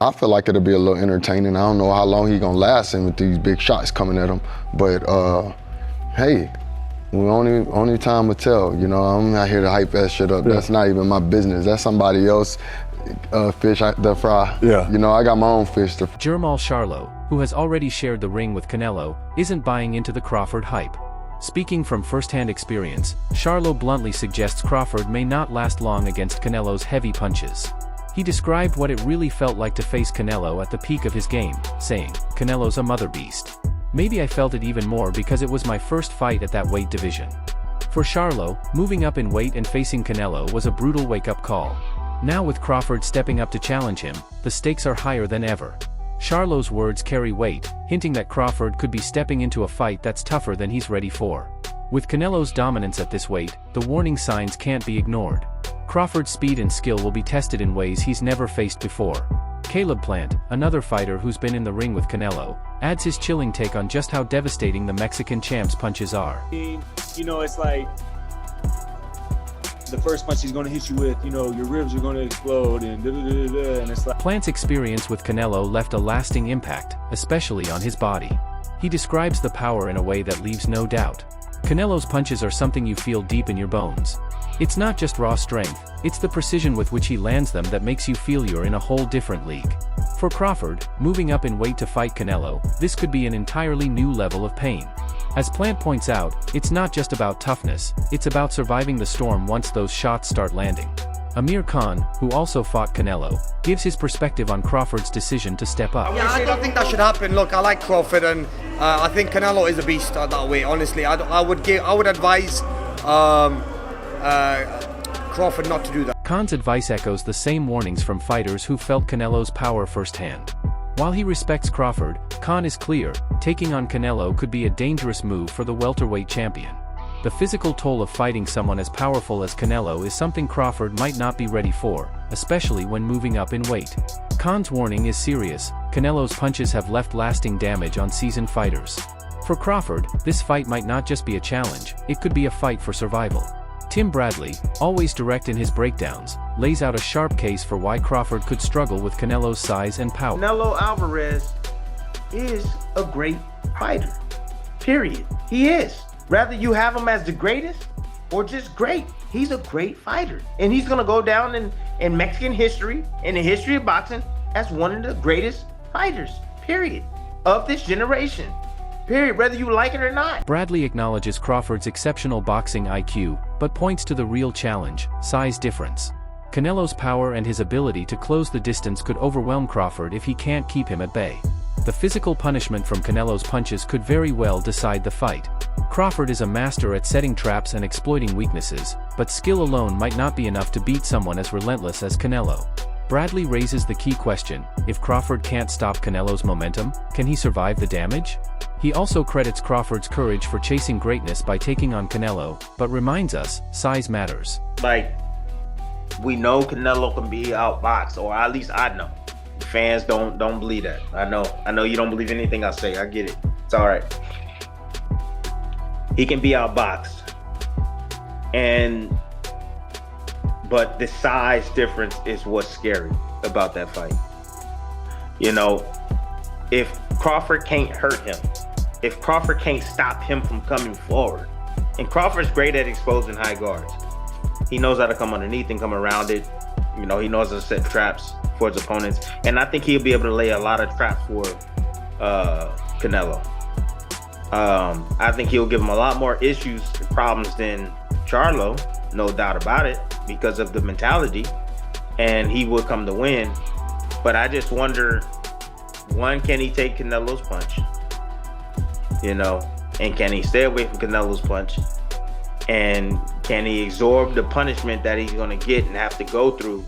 I feel like it'll be a little entertaining. I don't know how long he's gonna last in with these big shots coming at him, but hey, only time will tell. You know, I'm not here to hype that shit up. Yeah. That's not even my business. That's somebody else fish to fry. Yeah. You know, I got my own fish to fry. Jermell Charlo, who has already shared the ring with Canelo, isn't buying into the Crawford hype. Speaking from first-hand experience, Charlo bluntly suggests Crawford may not last long against Canelo's heavy punches. He described what it really felt like to face Canelo at the peak of his game, saying, "Canelo's a mother beast. Maybe I felt it even more because it was my first fight at that weight division." For Charlo, moving up in weight and facing Canelo was a brutal wake-up call. Now with Crawford stepping up to challenge him, the stakes are higher than ever. Charlo's words carry weight, hinting that Crawford could be stepping into a fight that's tougher than he's ready for. With Canelo's dominance at this weight, the warning signs can't be ignored. Crawford's speed and skill will be tested in ways he's never faced before. Caleb Plant, another fighter who's been in the ring with Canelo, adds his chilling take on just how devastating the Mexican champ's punches are. You know, it's like the first punch he's going to hit you with, you know, your ribs are going to explode and and it's like... Plant's experience with Canelo left a lasting impact, especially on his body. He describes the power in a way that leaves no doubt. Canelo's punches are something you feel deep in your bones. It's not just raw strength, it's the precision with which he lands them that makes you feel you're in a whole different league. For Crawford, moving up in weight to fight Canelo, this could be an entirely new level of pain. As Plant points out, it's not just about toughness, it's about surviving the storm once those shots start landing. Amir Khan, who also fought Canelo, gives his perspective on Crawford's decision to step up. Yeah, I don't think that should happen. Look, I like Crawford, and I think Canelo is a beast that way. Honestly, I would advise Crawford not to do that. Khan's advice echoes the same warnings from fighters who felt Canelo's power firsthand. While he respects Crawford, Khan is clear, taking on Canelo could be a dangerous move for the welterweight champion. The physical toll of fighting someone as powerful as Canelo is something Crawford might not be ready for, especially when moving up in weight. Khan's warning is serious. Canelo's punches have left lasting damage on seasoned fighters. For Crawford, this fight might not just be a challenge, it could be a fight for survival. Tim Bradley, always direct in his breakdowns, lays out a sharp case for why Crawford could struggle with Canelo's size and power. Canelo Alvarez is a great fighter, period. He is. Rather you have him as the greatest or just great, he's a great fighter. And he's gonna go down in Mexican history, in the history of boxing, as one of the greatest fighters, period, of this generation. Period, whether you like it or not. Bradley acknowledges Crawford's exceptional boxing IQ, but points to the real challenge, size difference. Canelo's power and his ability to close the distance could overwhelm Crawford if he can't keep him at bay. The physical punishment from Canelo's punches could very well decide the fight. Crawford is a master at setting traps and exploiting weaknesses, but skill alone might not be enough to beat someone as relentless as Canelo. Bradley raises the key question: if Crawford can't stop Canelo's momentum, can he survive the damage? He also credits Crawford's courage for chasing greatness by taking on Canelo, but reminds us, size matters. Like, we know Canelo can be outboxed, or at least I know. Fans don't believe that. I know you don't believe anything I say. I get it. It's all right. He can be outboxed, but the size difference is what's scary about that fight. You know, if Crawford can't hurt him, if Crawford can't stop him from coming forward, and Crawford's great at exposing high guards. He knows how to come underneath and come around it. You know, he knows how to set traps for his opponents, and I think he'll be able to lay a lot of traps for Canelo. I think he'll give him a lot more issues and problems than Charlo, no doubt about it, because of the mentality, and he will come to win. But I just wonder, one, can he take Canelo's punch? You know, and can he stay away from Canelo's punch? And can he absorb the punishment that he's gonna get and have to go through?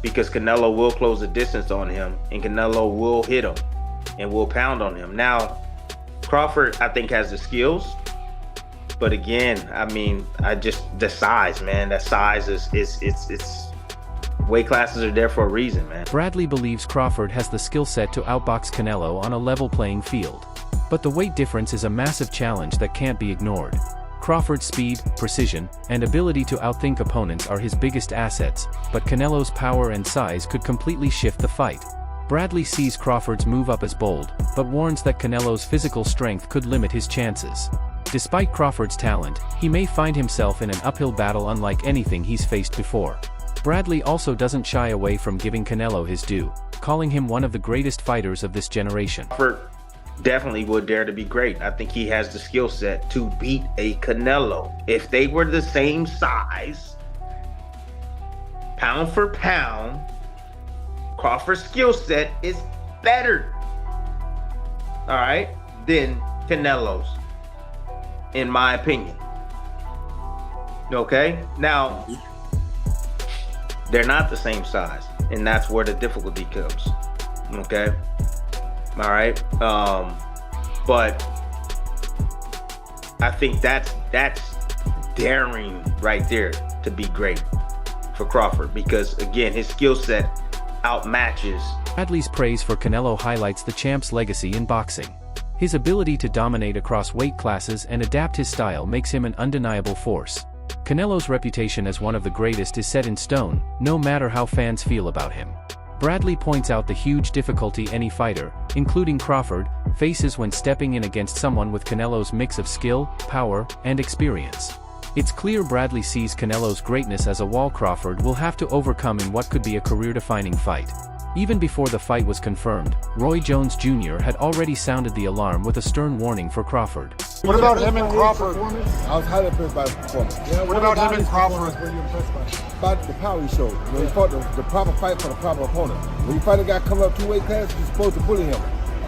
Because Canelo will close the distance on him, and Canelo will hit him and will pound on him. Now, Crawford, I think, has the skills, but again, I mean, the size, man. That size it's weight classes are there for a reason, man. Bradley believes Crawford has the skill set to outbox Canelo on a level playing field. But the weight difference is a massive challenge that can't be ignored. Crawford's speed, precision, and ability to outthink opponents are his biggest assets, but Canelo's power and size could completely shift the fight. Bradley sees Crawford's move up as bold, but warns that Canelo's physical strength could limit his chances. Despite Crawford's talent, he may find himself in an uphill battle unlike anything he's faced before. Bradley also doesn't shy away from giving Canelo his due, calling him one of the greatest fighters of this generation. Crawford definitely would dare to be great. I think he has the skill set to beat a Canelo. If they were the same size, pound for pound, Crawford's skill set is better, all right, than Canelo's, in my opinion. Okay? Now, they're not the same size, and that's where the difficulty comes. Okay? All right? But I think that's daring right there to be great for Crawford, because, again, his skill set outmatches. Bradley's praise for Canelo highlights the champ's legacy in boxing. His ability to dominate across weight classes and adapt his style makes him an undeniable force. Canelo's reputation as one of the greatest is set in stone, no matter how fans feel about him. Bradley points out the huge difficulty any fighter, including Crawford, faces when stepping in against someone with Canelo's mix of skill, power, and experience. It's clear Bradley sees Canelo's greatness as a wall Crawford will have to overcome in what could be a career-defining fight. Even before the fight was confirmed, Roy Jones Jr. had already sounded the alarm with a stern warning for Crawford. What about him and Crawford? I was highly impressed by the performance. Yeah, what about him and Crawford? About the power he showed. When he fought the proper fight for the proper opponent. When you fight a guy coming up 2 weight classes, you're supposed to bully him.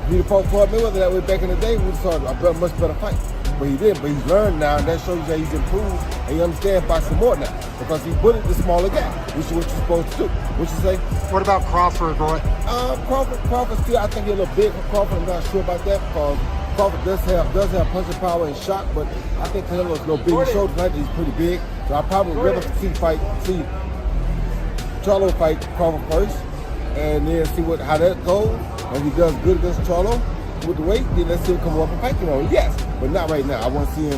If he'd fought Floyd Mayweather that way back in the day, we would have saw a much better fight. But he did, but he's learned now, and that shows you that he's improved, and he understands boxing more now. Because he bullied the smaller guy, which is what you're supposed to do. What you say? What about Crawford, Roy? Crawford still, I think he's a little big for Crawford. I'm not sure about that, because Crawford does have punching power and shot, but I think Canelo's a little big. He showed tonight that he's pretty big, so I probably would rather see Charlo fight Crawford first, and then see how that goes. And he does good against Charlo with the weight, then let's see him come up and fight Canelo. Yes, but not right now. I want to see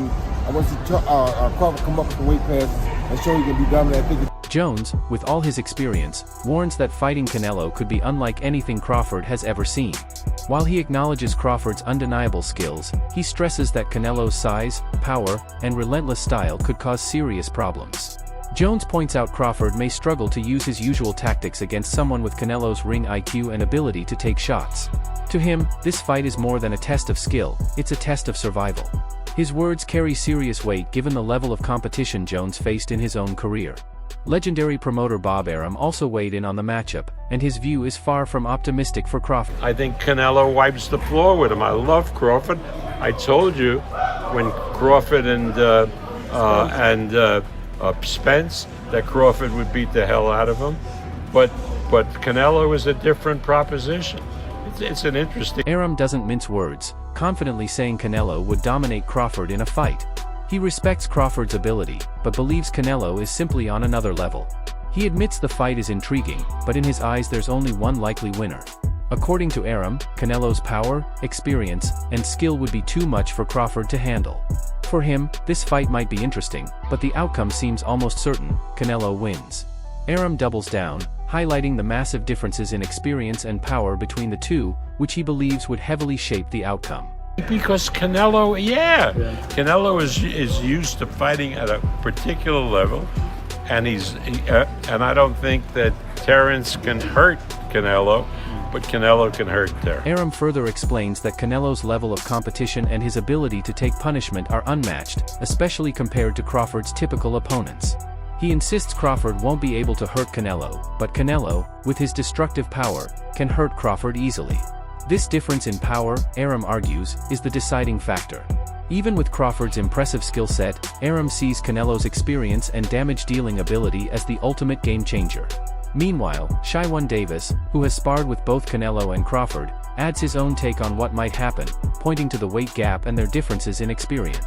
Crawford come up with the weight classes and show he can be dominant. Jones, with all his experience, warns that fighting Canelo could be unlike anything Crawford has ever seen. While he acknowledges Crawford's undeniable skills, he stresses that Canelo's size, power, and relentless style could cause serious problems. Jones points out Crawford may struggle to use his usual tactics against someone with Canelo's ring IQ and ability to take shots. To him, this fight is more than a test of skill, it's a test of survival. His words carry serious weight given the level of competition Jones faced in his own career. Legendary promoter Bob Arum also weighed in on the matchup, and his view is far from optimistic for Crawford. I think Canelo wipes the floor with him. I love Crawford. I told you when Crawford and Spence that Crawford would beat the hell out of him, but Canelo is a different proposition. It's an interesting. Arum doesn't mince words, confidently saying Canelo would dominate Crawford in a fight. He respects Crawford's ability, but believes Canelo is simply on another level. He admits the fight is intriguing, but in his eyes there's only one likely winner. According to Arum, Canelo's power, experience, and skill would be too much for Crawford to handle. For him, this fight might be interesting, but the outcome seems almost certain: Canelo wins. Arum doubles down, highlighting the massive differences in experience and power between the two, which he believes would heavily shape the outcome. Because Canelo is used to fighting at a particular level, and and I don't think that Terence can hurt Canelo, but Canelo can hurt Terence. Arum further explains that Canelo's level of competition and his ability to take punishment are unmatched, especially compared to Crawford's typical opponents. He insists Crawford won't be able to hurt Canelo, but Canelo, with his destructive power, can hurt Crawford easily. This difference in power, Arum argues, is the deciding factor. Even with Crawford's impressive skill set, Arum sees Canelo's experience and damage-dealing ability as the ultimate game-changer. Meanwhile, Shaiwan Davis, who has sparred with both Canelo and Crawford, adds his own take on what might happen, pointing to the weight gap and their differences in experience.